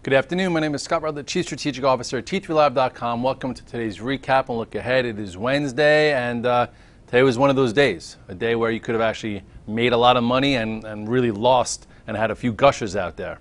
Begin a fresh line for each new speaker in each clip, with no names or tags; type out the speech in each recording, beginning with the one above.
Good afternoon. My name is Scott Redler, Chief Strategic Officer at T3Live.com. Welcome to today's recap and look ahead. It is Wednesday, and today was one of those days, a day where you could have actually made a lot of money and really lost and had a few gushers out there.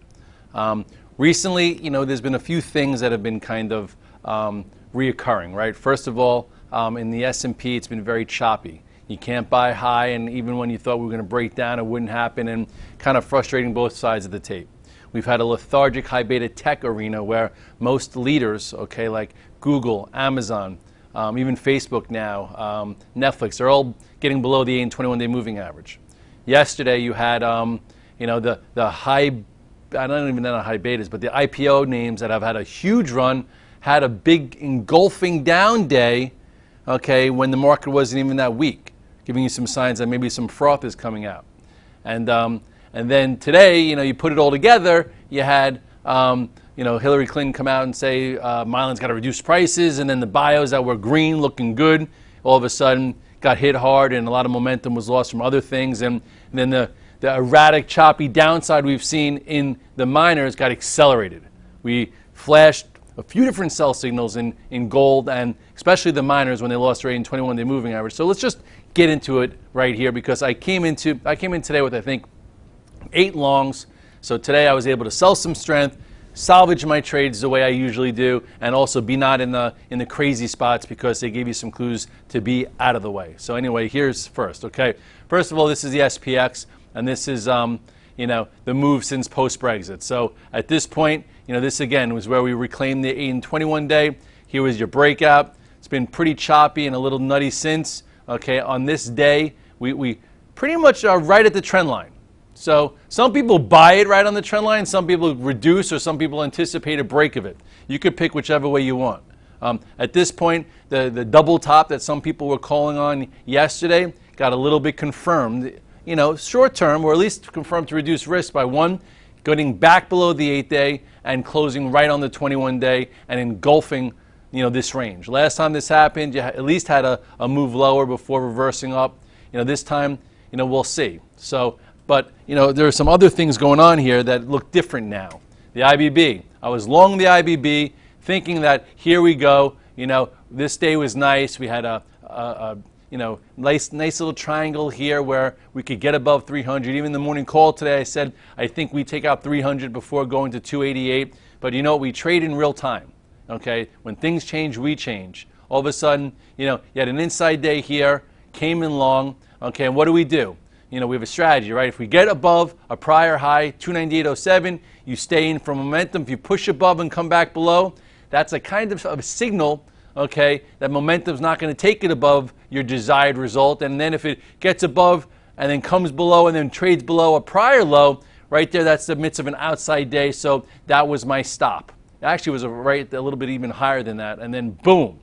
Recently, there's been a few things that have been kind of reoccurring, right? First of all, in the S&P, it's been very choppy. You can't buy high, and even when you thought we were going to break down, it wouldn't happen, and kind of frustrating both sides of the tape. We've had a lethargic high beta tech arena where most leaders, like Google, Amazon, even Facebook now, Netflix, they're all getting below the 8 and 21-day moving average. Yesterday you had, the high, I don't even know high betas, but the IPO names that have had a huge run had a big engulfing down day, when the market wasn't even that weak, giving you some signs that maybe some froth is coming out. And then today, you put it all together, you had, Hillary Clinton come out and say, Mylan's got to reduce prices, and then the bios that were green, looking good, all of a sudden got hit hard, and a lot of momentum was lost from other things, and then the erratic, choppy downside we've seen in the miners got accelerated. We flashed a few different sell signals in gold, and especially the miners when they lost their 8 and 21-day moving average. So let's just get into it right here, because I came in today with, I think, 8 longs. So today I was able to sell some strength, salvage my trades the way I usually do, and also be not in the crazy spots because they gave you some clues to be out of the way. So anyway, here's first. First of all, this is the SPX, and this is the move since post-Brexit. So at this point, this again was where we reclaimed the 8 and 21-day. Here was your breakout. It's been pretty choppy and a little nutty since. On this day, we pretty much are right at the trend line. So some people buy it right on the trend line, some people reduce, or some people anticipate a break of it. You could pick whichever way you want. At this point, the double top that some people were calling on yesterday got a little bit confirmed, short term, or at least confirmed to reduce risk by one, getting back below the 8-day and closing right on the 21-day and engulfing this range. Last time this happened, you at least had a move lower before reversing up. This time, we'll see. But there are some other things going on here that look different now. The IBB. I was long the IBB, thinking that here we go. This day was nice. We had a nice little triangle here where we could get above 300. Even the morning call today, I said I think we take out 300 before going to 288. But we trade in real time. When things change, we change. All of a sudden, you had an inside day here, came in long. And what do? We have a strategy, right? If we get above a prior high, 298.07, you stay in for momentum. If you push above and come back below, that's a kind of a signal, that momentum's not going to take it above your desired result. And then if it gets above and then comes below and then trades below a prior low, right there, that's the midst of an outside day. So that was my stop. It actually was a little bit even higher than that. And then boom,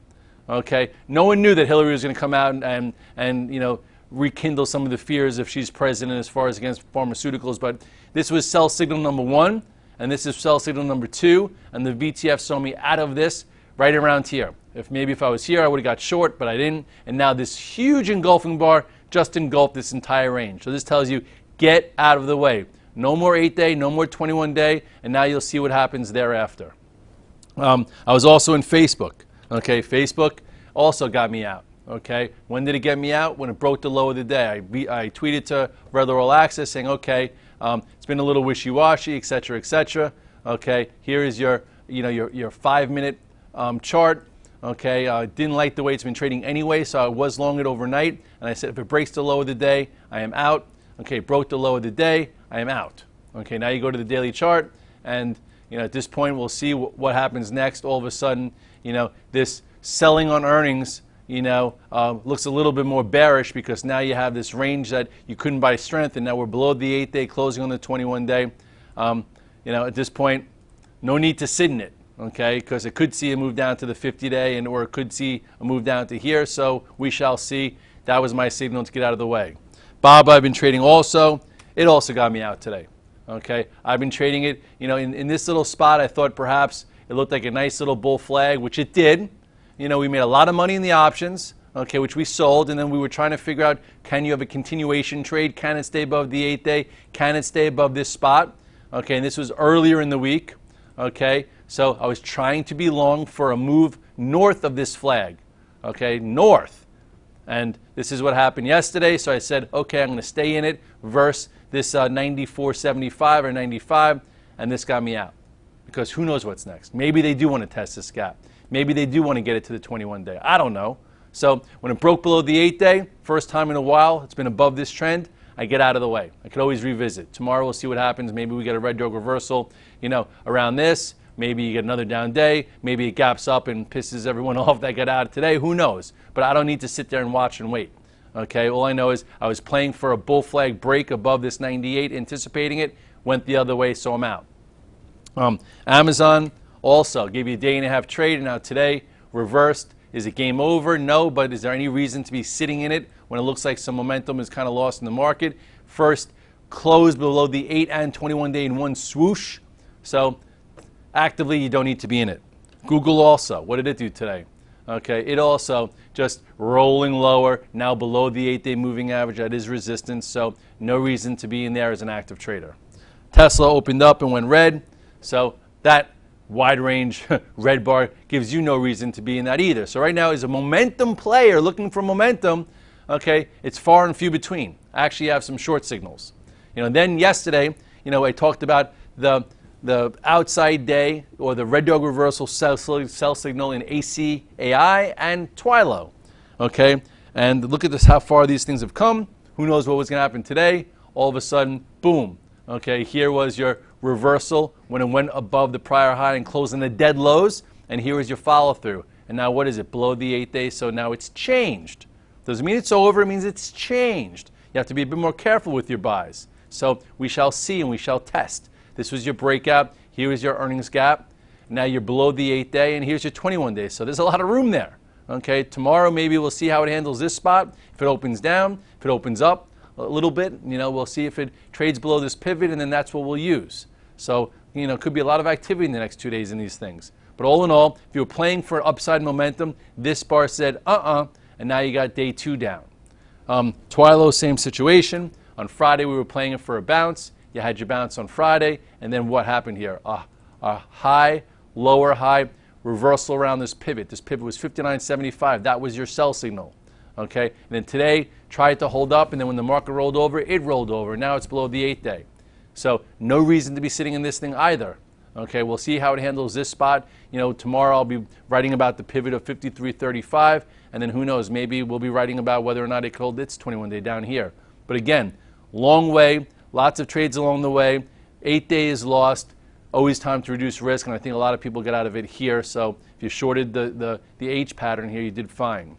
No one knew that Hillary was going to come out and rekindle some of the fears if she's president as far as against pharmaceuticals. But this was sell signal number 1, and this is sell signal number 2, and the VTF saw me out of this right around here. If I was here, I would have got short, but I didn't. And now this huge engulfing bar just engulfed this entire range. So this tells you, get out of the way. No more 8-day, no more 21-day, and now you'll see what happens thereafter. I was also in Facebook. Facebook also got me out. When did it get me out? When it broke the low of the day. I tweeted to Redler All Access saying, it's been a little wishy-washy, et cetera, et cetera. Here is your 5-minute chart. I didn't like the way it's been trading anyway, so I was long it overnight. And I said, if it breaks the low of the day, I am out. Broke the low of the day, I am out. Now you go to the daily chart, and at this point we'll see what happens next. All of a sudden, this selling on earnings looks a little bit more bearish because now you have this range that you couldn't buy strength, and now we're below the 8-day, closing on the 21-day. At this point, no need to sit in it, because it could see a move down to the 50-day, or it could see a move down to here. So we shall see. That was my signal to get out of the way. Bob, I've been trading also. It also got me out today. I've been trading it. In this little spot, I thought perhaps it looked like a nice little bull flag, which it did. We made a lot of money in the options, which we sold, and then we were trying to figure out, can you have a continuation trade? Can it stay above the 8-day? Can it stay above this spot? And this was earlier in the week. Okay, so I was trying to be long for a move north of this flag. Okay, north. And this is what happened yesterday. So I said, okay, I'm going to stay in it versus this 94.75 or 95. And this got me out. Because who knows what's next? Maybe they do want to test this gap. Maybe they do want to get it to the 21-day. I don't know. So when it broke below the 8-day, first time in a while, it's been above this trend, I get out of the way. I could always revisit. Tomorrow we'll see what happens. Maybe we get a red dog reversal, around this. Maybe you get another down day. Maybe it gaps up and pisses everyone off that got out today. Who knows? But I don't need to sit there and watch and wait. Okay, all I know is I was playing for a bull flag break above this 98, anticipating it, went the other way, so I'm out. Amazon also gave you a day and a half trade, and now today reversed. Is it game over? No, but is there any reason to be sitting in it when it looks like some momentum is kind of lost in the market? First, closed below the 8 and 21-day in one swoosh. So actively, you don't need to be in it. Google also, what did it do today? Okay, it also just rolling lower, now below the 8-day moving average. That is resistance, so no reason to be in there as an active trader. Tesla opened up and went red. So that wide range red bar gives you no reason to be in that either. So right now is a momentum player looking for momentum. Okay, it's far and few between. I actually have some short signals. Then yesterday, I talked about the outside day or the red dog reversal sell signal in ACAI and Twilo. Okay, and look at this, how far these things have come. Who knows what was going to happen today? All of a sudden, boom. Okay, here was your reversal when it went above the prior high and closed in the dead lows, and here is your follow through. And now what is it? Below the 8-day, so now it's changed. Doesn't mean it's over, it means it's changed. You have to be a bit more careful with your buys. So we shall see and we shall test. This was your breakout. Here is your earnings gap. Now you're below the 8-day, and here's your 21-day. So there's a lot of room there. Okay, tomorrow maybe we'll see how it handles this spot. If it opens down, if it opens up a little bit, we'll see if it trades below this pivot, and then that's what we'll use. So, could be a lot of activity in the next 2 days in these things. But all in all, if you were playing for upside momentum, this bar said, and now you got day 2 down. Twilo, same situation. On Friday, we were playing it for a bounce. You had your bounce on Friday, and then what happened here? A high, lower high, reversal around this pivot. This pivot was 59.75. That was your sell signal. Okay, and then today, tried to hold up, and then when the market rolled over, it rolled over. Now it's below the 8-day. So no reason to be sitting in this thing either. Okay, we'll see how it handles this spot. Tomorrow I'll be writing about the pivot of 53.35, and then who knows, maybe we'll be writing about whether or not it could hold its 21-day down here. But again, long way, lots of trades along the way. 8 days lost, always time to reduce risk, and I think a lot of people get out of it here. So if you shorted the H pattern here, you did fine.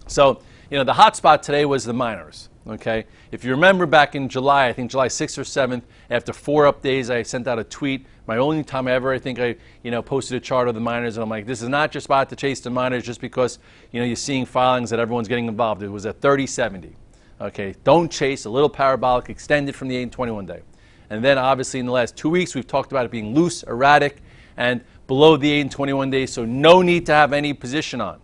So, the hot spot today was the miners. Okay, if you remember back in July, I think July 6th or 7th, after 4 up days, I sent out a tweet. My only time ever, I think I, posted a chart of the miners, and I'm like, this is not just spot to chase the miners just because, you're seeing filings that everyone's getting involved. It was at 30.70. Okay, don't chase, a little parabolic extended from the 8 and 21-day. And then obviously in the last 2 weeks, we've talked about it being loose, erratic, and below the 8 and 21 days, so no need to have any position on.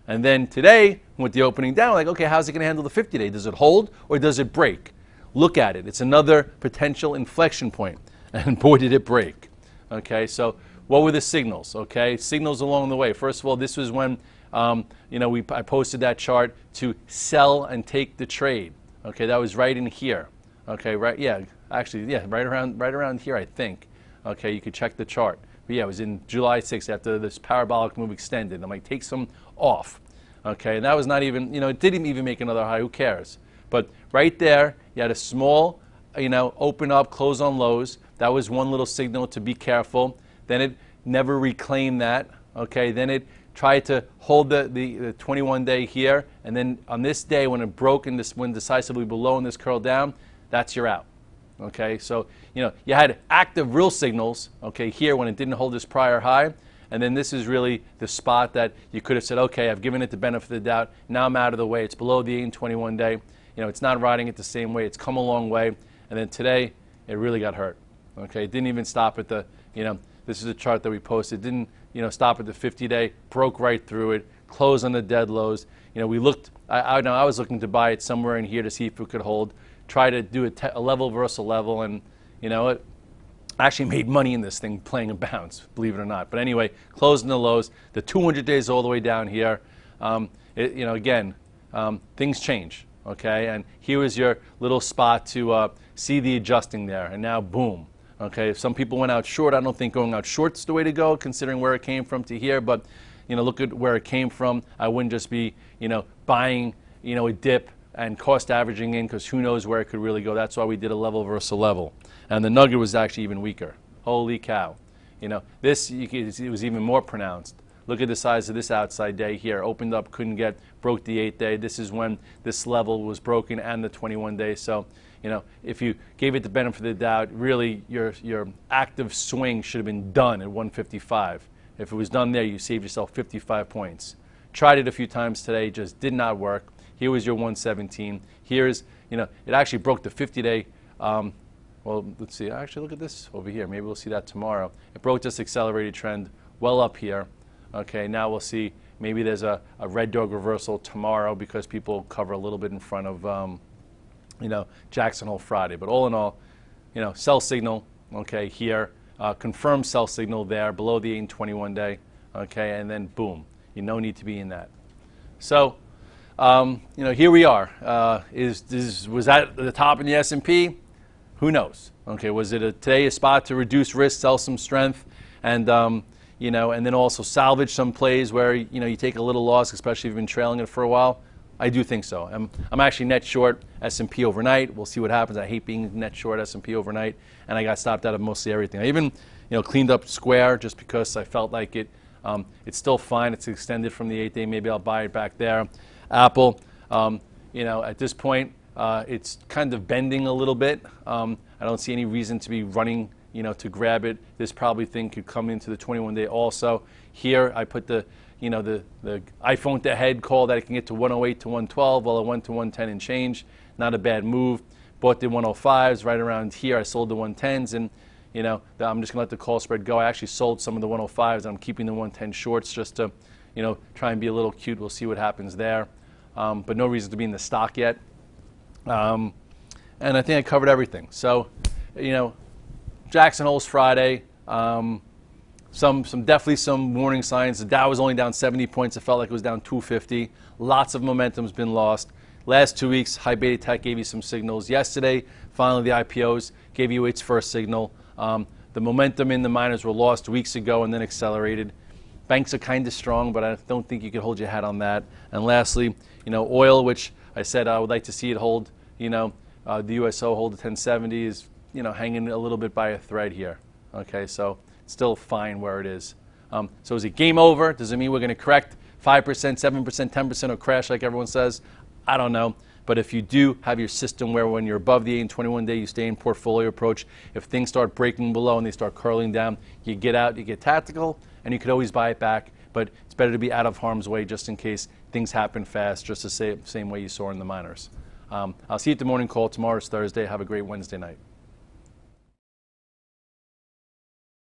And then today, with the opening down, like, okay, how's it going to handle the 50-day? Does it hold or does it break? Look at it. It's another potential inflection point. And boy, did it break. Okay, so what were the signals? Okay, signals along the way. First of all, this was when, I posted that chart to sell and take the trade. Okay, that was right in here. Okay, right, yeah, actually, yeah, right around here, I think. Okay, you could check the chart. But yeah, it was in July 6th after this parabolic move extended. I'm like, take some off. Okay, and that was not even, it didn't even make another high, who cares? But right there, you had a small, open up, close on lows. That was one little signal to be careful. Then it never reclaimed that. Okay, then it tried to hold the 21-day here. And then on this day, when it broke and this went decisively below and this curled down, that's your out. Okay, so, you had active real signals, okay, here when it didn't hold this prior high. And then this is really the spot that you could have said, okay, I've given it the benefit of the doubt. Now I'm out of the way. It's below the 8 and 21 day. It's not riding it the same way. It's come a long way. And then today, it really got hurt. Okay, it didn't even stop at the, this is a chart that we posted. It didn't, stop at the 50-day. Broke right through it. Closed on the dead lows. We looked, I was looking to buy it somewhere in here to see if it could hold. Try to do a level versus a level, and I actually made money in this thing playing a bounce, believe it or not. But anyway, closing the lows, the 200 days all the way down here. Again, things change, okay? And here was your little spot to see the adjusting there, and now boom. Okay, some people went out short. I don't think going out short's the way to go, considering where it came from to here. But look at where it came from. I wouldn't just be buying a dip and cost averaging in, because who knows where it could really go. That's why we did a level versus a level. And the nugget was actually even weaker. Holy cow. This it was even more pronounced. Look at the size of this outside day here. Opened up, couldn't get, broke the 8 day. This is when this level was broken, and the 21 day. So, if you gave it the benefit of the doubt, really your active swing should have been done at 155. If it was done there, you saved yourself 55 points. Tried it a few times today, just did not work. Here was your 117. Here's, it actually broke the 50-day. Well, let's see. Actually, look at this over here. Maybe we'll see that tomorrow. It broke this accelerated trend well up here. Okay, now we'll see. Maybe there's a red dog reversal tomorrow, because people cover a little bit in front of, Jackson Hole Friday. But all in all, sell signal, okay, here. Confirmed sell signal there below the 8 and 21 day. Okay, and then boom. You no need to be in that. So, here we are. Was that the top in the S&P? Who knows? Okay, was it today a spot to reduce risk, sell some strength, and and then also salvage some plays where you take a little loss, especially if you've been trailing it for a while? I do think so. I'm actually net short S&P overnight. We'll see what happens. I hate being net short S&P overnight, and I got stopped out of mostly everything. I even cleaned up Square just because I felt like it's still fine. It's extended from the 8 day. Maybe I'll buy it back there. Apple, at this point, it's kind of bending a little bit. I don't see any reason to be running, to grab it. This probably thing could come into the 21 day also. Here, I put the iPhone to head call that it can get to 108 to 112. Well, it went to 110 and change. Not a bad move. Bought the 105s right around here. I sold the 110s, and I'm just gonna let the call spread go. I actually sold some of the 105s. I'm keeping the 110 shorts just to, try and be a little cute. We'll see what happens there. But no reason to be in the stock yet. And I think I covered everything. So, Jackson Hole's Friday. Definitely some warning signs. The Dow was only down 70 points. It felt like it was down 250. Lots of momentum's been lost. Last 2 weeks, high beta tech gave you some signals. Yesterday, finally the IPOs gave you its first signal. The momentum in the miners were lost weeks ago and then accelerated. Banks are kind of strong, but I don't think you could hold your hat on that. And lastly, oil, which I said I would like to see it hold, the USO hold the 1070 is, hanging a little bit by a thread here. Okay, so it's still fine where it is. So is it game over? Does it mean we're going to correct 5%, 7%, 10% or crash like everyone says? I don't know. But if you do have your system where when you're above the 8 and 21 day, you stay in portfolio approach. If things start breaking below and they start curling down, you get out, you get tactical, and you could always buy it back. But it's better to be out of harm's way just in case things happen fast, just the same way you saw in the miners. I'll see you at the morning call. Tomorrow's Thursday. Have a great Wednesday night.